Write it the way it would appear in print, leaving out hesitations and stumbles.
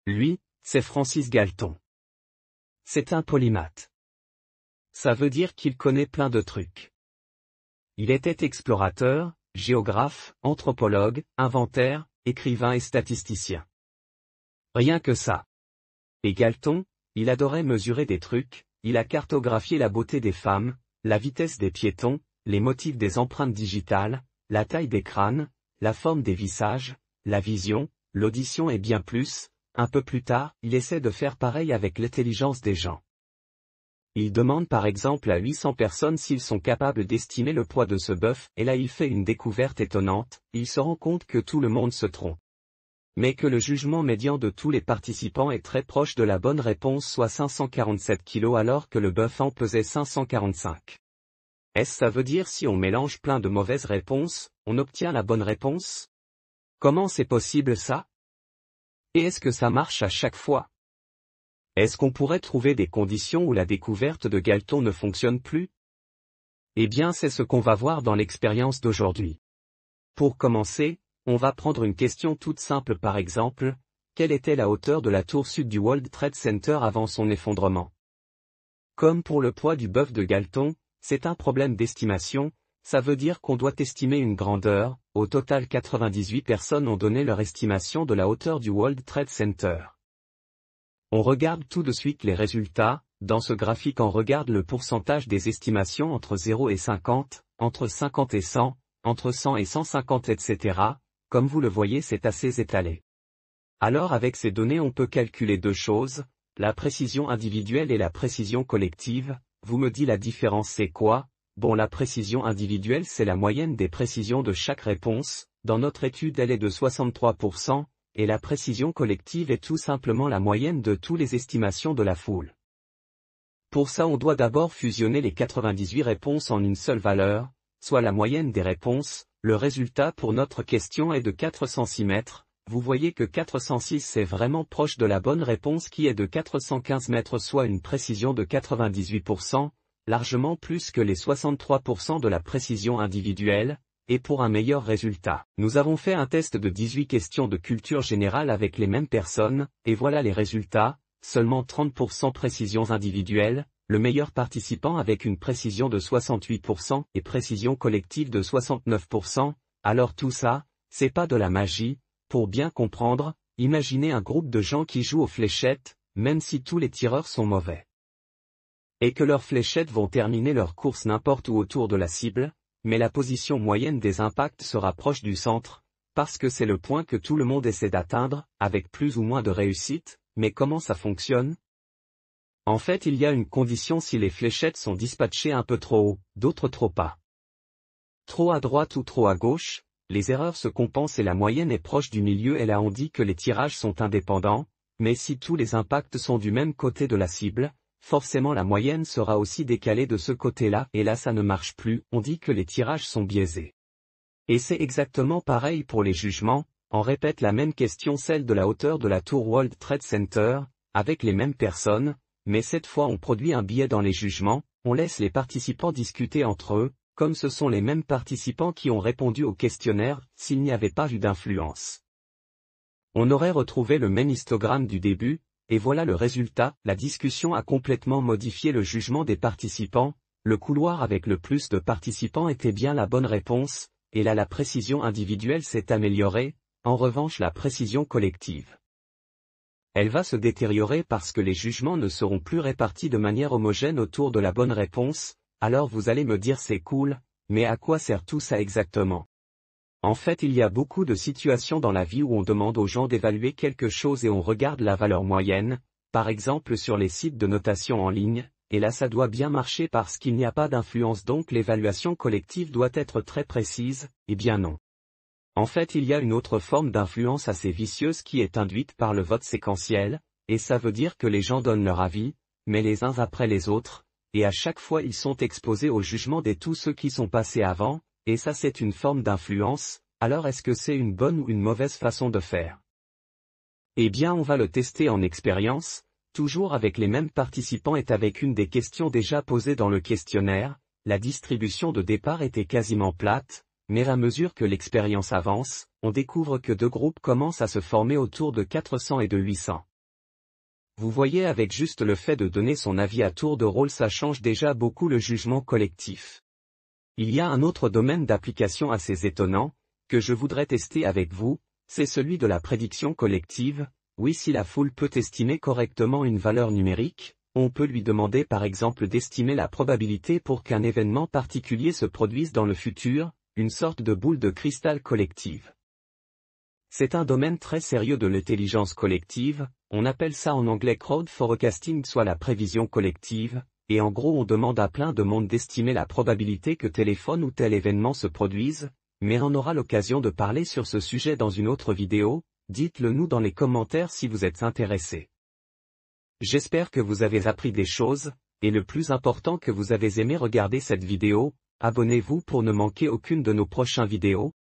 Lui, c'est Francis Galton. C'est un polymathe. Ça veut dire qu'il connaît plein de trucs. Il était explorateur, géographe, anthropologue, inventaire, écrivain et statisticien. Rien que ça. Et Galton, il adorait mesurer des trucs, il a cartographié la beauté des femmes, la vitesse des piétons, les motifs des empreintes digitales, la taille des crânes, la forme des visages, la vision, l'audition et bien plus. Un peu plus tard, il essaie de faire pareil avec l'intelligence des gens. Il demande par exemple à 800 personnes s'ils sont capables d'estimer le poids de ce bœuf, et là il fait une découverte étonnante, il se rend compte que tout le monde se trompe. Mais que le jugement médian de tous les participants est très proche de la bonne réponse, soit 547 kg alors que le bœuf en pesait 545. Est-ce ça veut dire si on mélange plein de mauvaises réponses, on obtient la bonne réponse? Comment c'est possible ça? Et est-ce que ça marche à chaque fois? Est-ce qu'on pourrait trouver des conditions où la découverte de Galton ne fonctionne plus? Eh bien c'est ce qu'on va voir dans l'expérience d'aujourd'hui. Pour commencer, on va prendre une question toute simple par exemple, quelle était la hauteur de la tour sud du World Trade Center avant son effondrement? Comme pour le poids du bœuf de Galton, c'est un problème d'estimation, ça veut dire qu'on doit estimer une grandeur, au total 98 personnes ont donné leur estimation de la hauteur du World Trade Center. On regarde tout de suite les résultats, dans ce graphique on regarde le pourcentage des estimations entre 0 et 50, entre 50 et 100, entre 100 et 150 etc., comme vous le voyez c'est assez étalé. Alors avec ces données on peut calculer deux choses, la précision individuelle et la précision collective, vous me dites la différence c'est quoi? Bon la précision individuelle c'est la moyenne des précisions de chaque réponse, dans notre étude elle est de 63%, et la précision collective est tout simplement la moyenne de toutes les estimations de la foule. Pour ça on doit d'abord fusionner les 98 réponses en une seule valeur, soit la moyenne des réponses, le résultat pour notre question est de 406 mètres, vous voyez que 406 c'est vraiment proche de la bonne réponse qui est de 415 mètres soit une précision de 98%, largement plus que les 63% de la précision individuelle, et pour un meilleur résultat, nous avons fait un test de 18 questions de culture générale avec les mêmes personnes, et voilà les résultats, seulement 30% précisions individuelles, le meilleur participant avec une précision de 68% et précision collective de 69%, alors tout ça, c'est pas de la magie, pour bien comprendre, imaginez un groupe de gens qui jouent aux fléchettes, même si tous les tireurs sont mauvais. Et que leurs fléchettes vont terminer leur course n'importe où autour de la cible, mais la position moyenne des impacts sera proche du centre, parce que c'est le point que tout le monde essaie d'atteindre, avec plus ou moins de réussite, mais comment ça fonctionne? En fait il y a une condition si les fléchettes sont dispatchées un peu trop haut, d'autres trop bas. Trop à droite ou trop à gauche, les erreurs se compensent et la moyenne est proche du milieu et là on dit que les tirages sont indépendants, mais si tous les impacts sont du même côté de la cible, forcément la moyenne sera aussi décalée de ce côté-là, et là ça ne marche plus, on dit que les tirages sont biaisés. Et c'est exactement pareil pour les jugements, on répète la même question celle de la hauteur de la tour World Trade Center, avec les mêmes personnes, mais cette fois on produit un biais dans les jugements, on laisse les participants discuter entre eux, comme ce sont les mêmes participants qui ont répondu au questionnaire, s'il n'y avait pas eu d'influence. On aurait retrouvé le même histogramme du début, et voilà le résultat, la discussion a complètement modifié le jugement des participants, le couloir avec le plus de participants était bien la bonne réponse, et là la précision individuelle s'est améliorée, en revanche la précision collective. Elle va se détériorer parce que les jugements ne seront plus répartis de manière homogène autour de la bonne réponse, alors vous allez me dire c'est cool, mais à quoi sert tout ça exactement? En fait il y a beaucoup de situations dans la vie où on demande aux gens d'évaluer quelque chose et on regarde la valeur moyenne, par exemple sur les sites de notation en ligne, et là ça doit bien marcher parce qu'il n'y a pas d'influence donc l'évaluation collective doit être très précise, eh bien non. En fait il y a une autre forme d'influence assez vicieuse qui est induite par le vote séquentiel, et ça veut dire que les gens donnent leur avis, mais les uns après les autres, et à chaque fois ils sont exposés au jugement de tous ceux qui sont passés avant, et ça c'est une forme d'influence, alors est-ce que c'est une bonne ou une mauvaise façon de faire? Eh bien on va le tester en expérience, toujours avec les mêmes participants et avec une des questions déjà posées dans le questionnaire, la distribution de départ était quasiment plate, mais à mesure que l'expérience avance, on découvre que deux groupes commencent à se former autour de 400 et de 800. Vous voyez, avec juste le fait de donner son avis à tour de rôle, ça change déjà beaucoup le jugement collectif. Il y a un autre domaine d'application assez étonnant, que je voudrais tester avec vous, c'est celui de la prédiction collective. Oui, si la foule peut estimer correctement une valeur numérique, on peut lui demander par exemple d'estimer la probabilité pour qu'un événement particulier se produise dans le futur, une sorte de boule de cristal collective. C'est un domaine très sérieux de l'intelligence collective, on appelle ça en anglais crowd forecasting, soit la prévision collective, et en gros on demande à plein de monde d'estimer la probabilité que tel ou tel événement se produise, mais on aura l'occasion de parler sur ce sujet dans une autre vidéo, dites-le nous dans les commentaires si vous êtes intéressés. J'espère que vous avez appris des choses, et le plus important que vous avez aimé regarder cette vidéo. Abonnez-vous pour ne manquer aucune de nos prochaines vidéos.